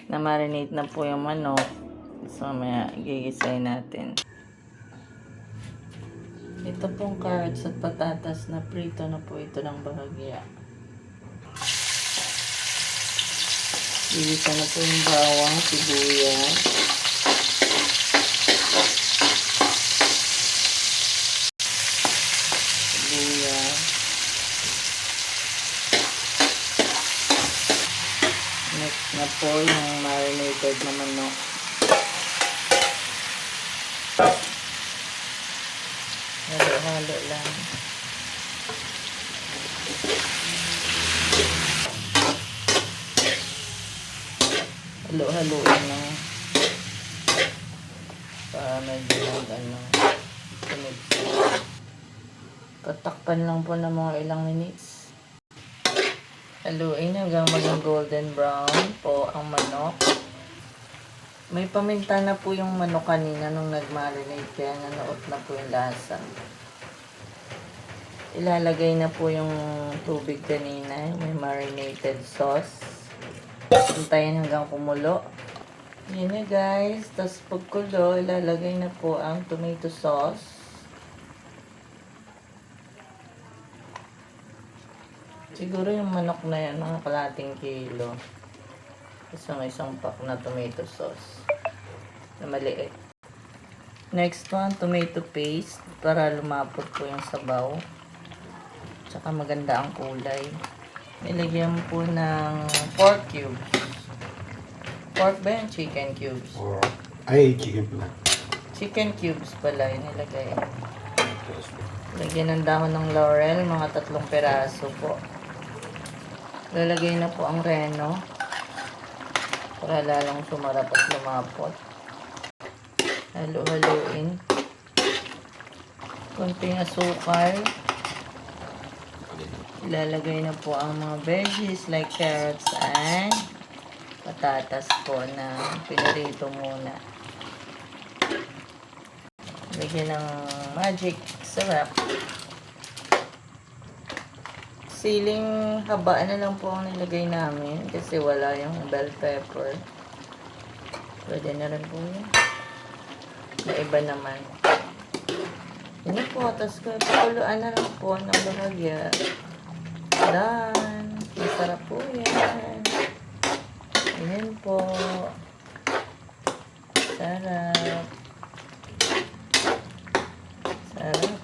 Na-marinate na po yung manok. So, maya gigisayin natin. Ito pong carrots at patatas na prito na po ito ng bahagya. Gigisa na po yung bawang, sibuyas. Next na po yung marinated na manok. Halo-halo lang. Halo-haloin lang. Para medyo tunig. Patakpan lang po ng mga ilang minutes. Haluin hanggang maging golden brown po ang manok. May paminta na po yung manok kanina nung nag-marinate kaya nanuot na po yung lasa. Ilalagay na po yung tubig kanina. May marinated sauce. Hintayin hanggang kumulo. Yan na guys. Tapos pagkulo, ilalagay na po ang tomato sauce. Siguro yung manok na yan, mga kalating kilo. Isang pack na tomato sauce. Na maliit. Next one, tomato paste. Para lumapot po yung sabaw. Tsaka maganda ang kulay. Nilagyan po ng pork cubes. Pork ba yan? Chicken cubes. Chicken pala. Chicken cubes pala yung nilagay. Lagyan ng dahon ng laurel, mga 3 piraso po. Lalagay na po ang reno. Para lalong sumarap at lumapot. Halo-haloin. Konting asukal. Ilalagay na po ang mga veggies like carrots and patatas po na pinarito muna. Lagyan ng magic syrup. Siling haba na lang po ang nilagay namin kasi wala yung bell pepper. Pwede na rin po yun. Iba naman. Yun po. Tapos pakuluan na lang po ng bahagya. Done. Masarap po yan. Ayan po. Sarap. Sarap.